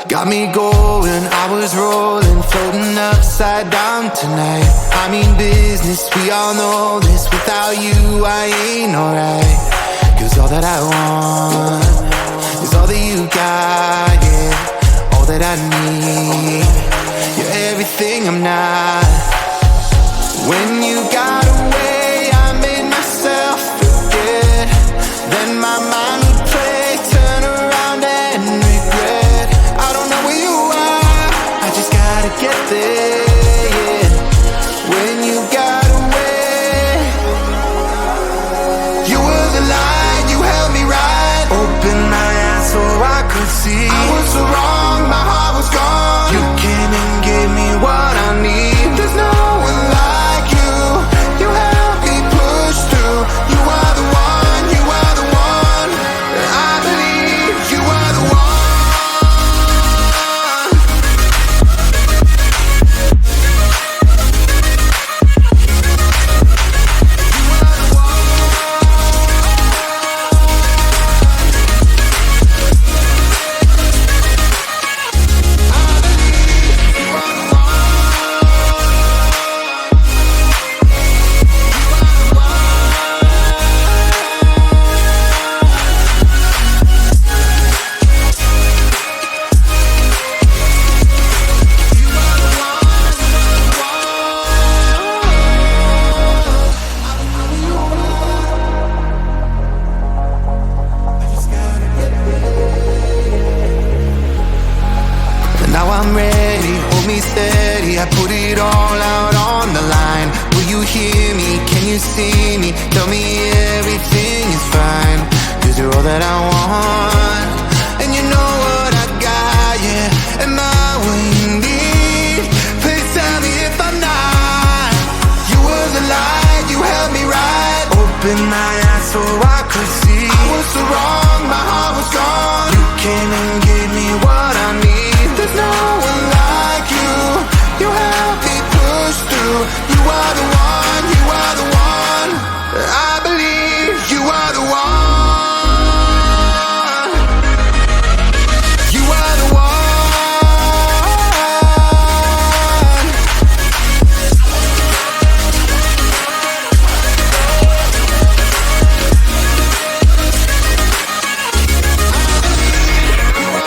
Got me going, I was rolling, floating upside down tonight. I mean business, we all know this. Without you, I ain't alright. Cause all that I want is all that you got, yeah. All that I need, you're everything I'm not. When you got away, I made myself forget. Then my mind would play, turn around and regret. I don't know where you are, I just gotta get there, yeah. When you got away, you were the light, you held me right. Open my eyes so I could see. I was so wrong, my heart was gone. You came and gave me what I need. There's no one like you, you helped me push through. You are the one, you are the one. I believe you are the one. Now I'm ready, hold me steady. I put it all out on the line. Will you hear me? Can you see me? Tell me everything is fine. Cause you're all that I want, and you know what I got, yeah. Am I what you need? Please tell me if I'm not. You were the light, you held me right. Open my eyes so I could see. I was so wrong, my heart was gone. You came and gave me what I need. There's no one like you, you help me push through. You are the one, you are the one. I believe you are the one. You are the one. You are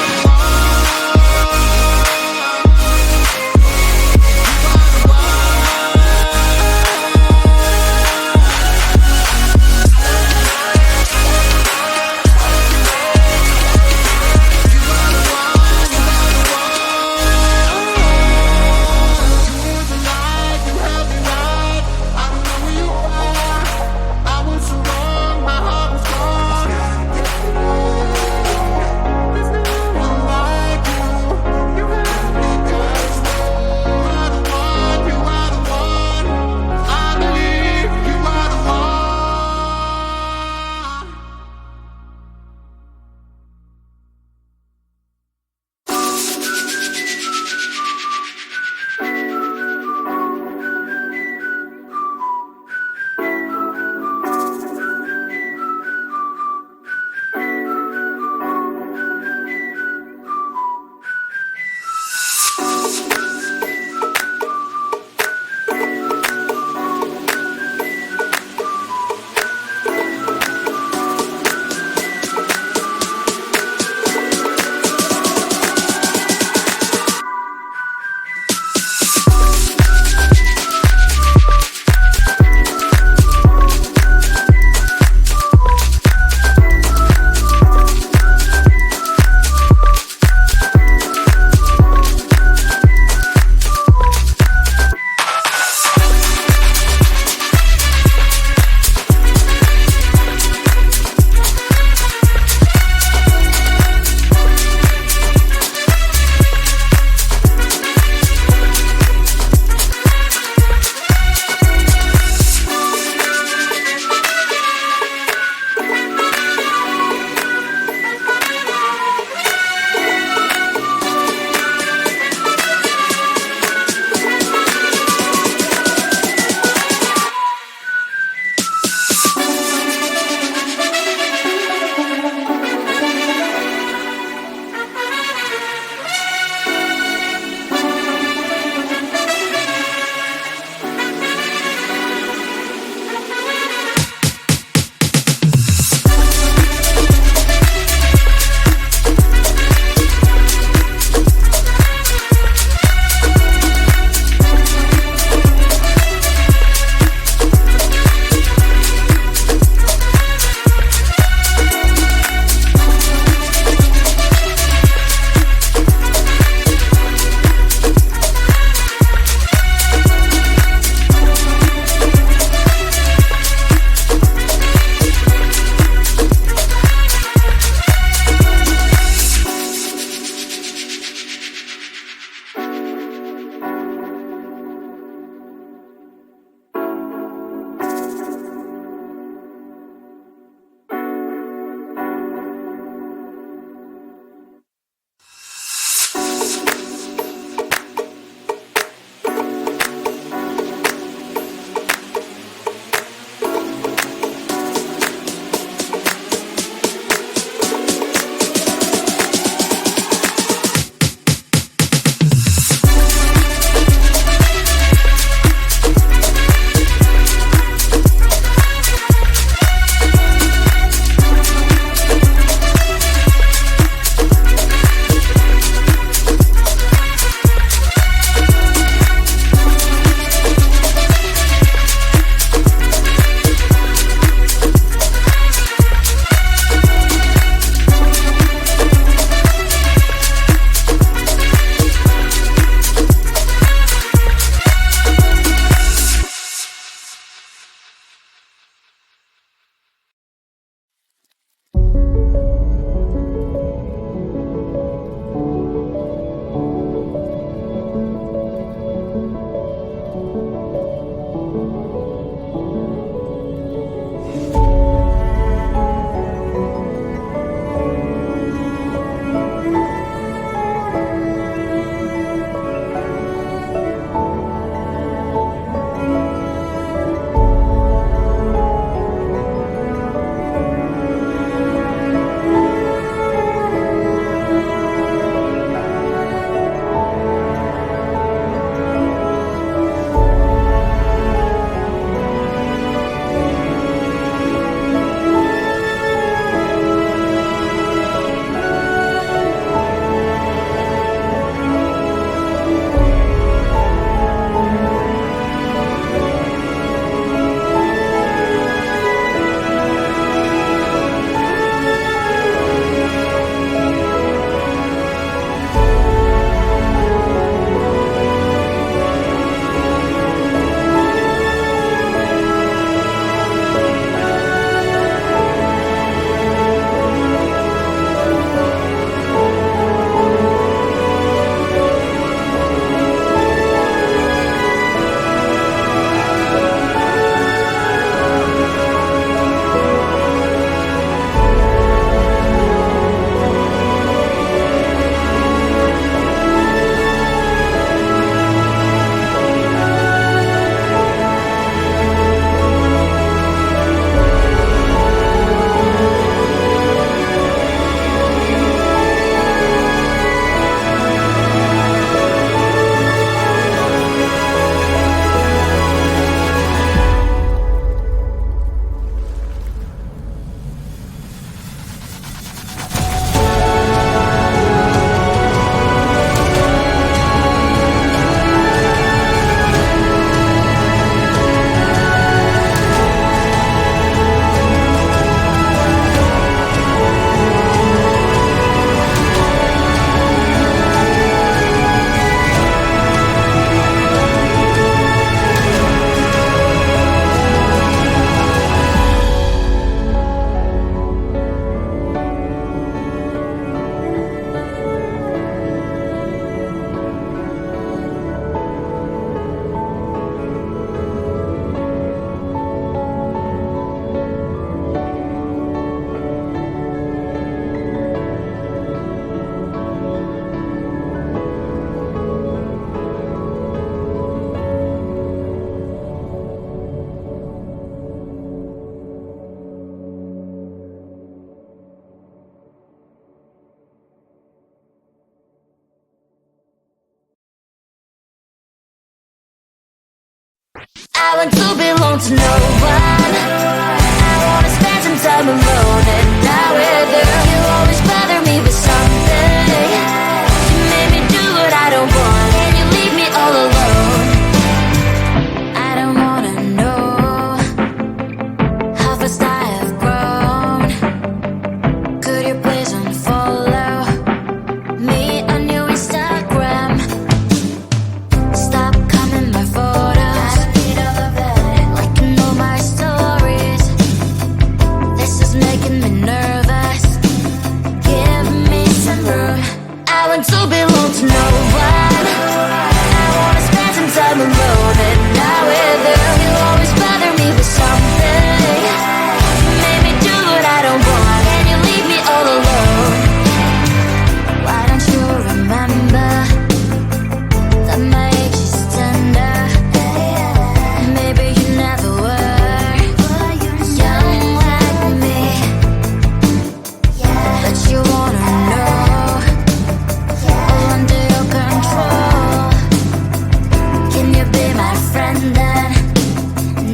I want to belong to no one. I wanna spend some time alone and not with you. You always bother me with something. You made me do what I don't want, and you leave me all alone. I don't wanna know how fast I have grown. Could you please unfollow me on your Instagram? Stop commenting my photos. I need all of that, liking all my stories. This is making me nervous. Give me some room. I want to belong to no one. I wanna spend some time alone and not with you. You always bother me with something. You made me do what I don't want, and you leave me all alone. Why don't you remember that my age is tender? Maybe you never were young like me, but you wanna know all under your control. Can you be my friend then,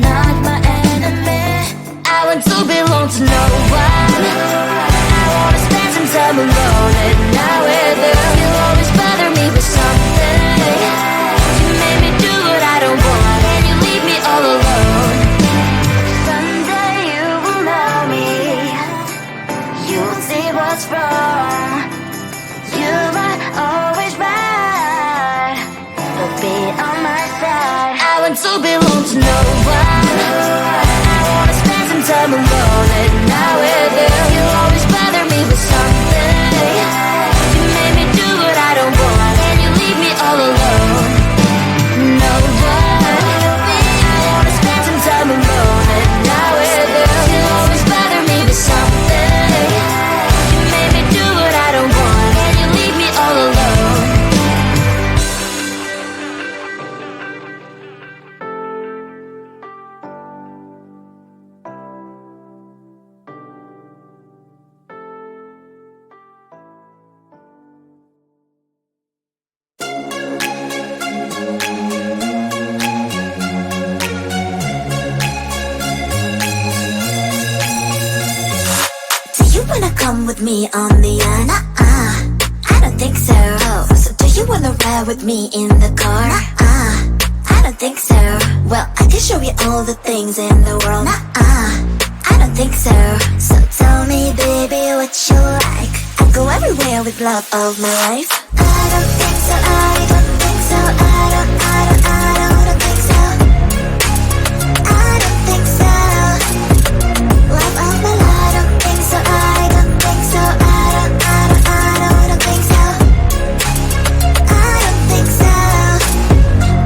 not my enemy? I want to belong to no one. I wanna spend some time alone and not with you. You always bother me with something. You made me do what I don't want, and you leave me all alone. Someday you will know me. You'll see what's wrong. You might always right, but be on my side. I want to belong to no one. I wanna spend some time alone and not with you. You always bother me with something. You made me do what I don't want, and you leave me all alone. No one. I wanna spend some time alone and not with you. You always bother me with something. You made me do what I don't want, and you leave me all alone. Do you wanna come with me on the yacht? I don't think so. So do you wanna ride with me in the car? I don't think so. Well, I can show you all the things in the world. I don't think so. So tell me, baby, what you like. I'll go everywhere with love of my life. I don't think so. I don't think so. I don't think so. I don't think so. Love of my life. I don't think so. I don't think so. I don't think so. I don't think so.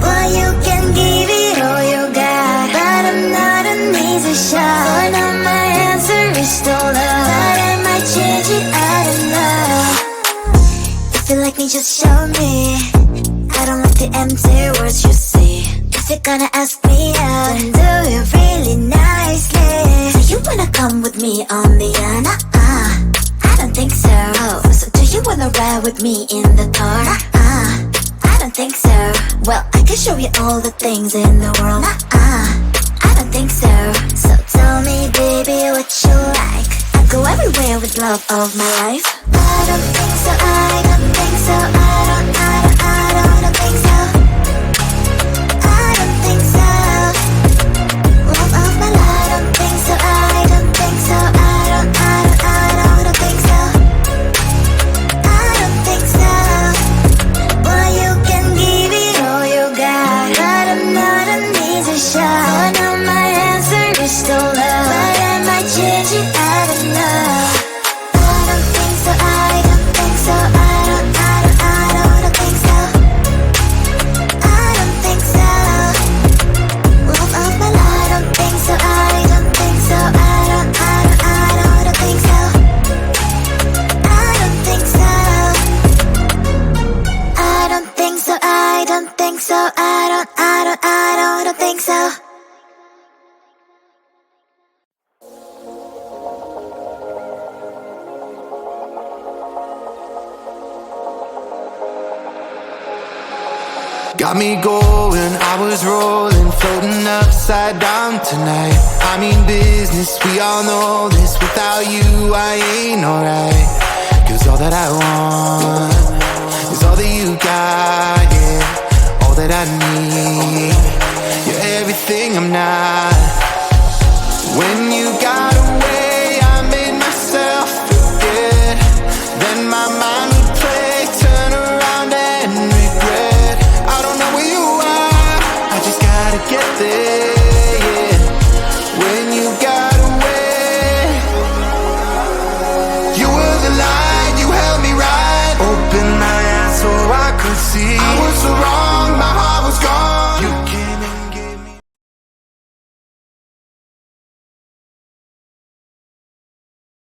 Well, you can give it all you got, but I'm not an easy shot. For now my answer is still no, but I might change it. I don't know. If you like me, just show me. I don't like the empty words you say. If you're gonna ask me out, then do it really nicely. Do you wanna come with me on the yacht? I don't think so. So do you wanna ride with me in the car? I don't think so. Well, I can show you all the things in the world. I don't think so. So tell me, baby, what you like. I'll go everywhere with love of my life. I don't think so. I don't think so. I don't think so. I don't think so. Love of my life. I don't think so. I don't think so. I don't think so. I don't think so. Well, you can give it all you got, but I'm not an easy shot. For now my answer is still no, but I might change it. I don't know. I don't think so. Got me going, I was rolling, floating upside down tonight. I mean business, we all know this. Without you, I ain't alright. 'Cause all that I want is all that you got, yeah. All that I need, you're everything I'm not. When you got away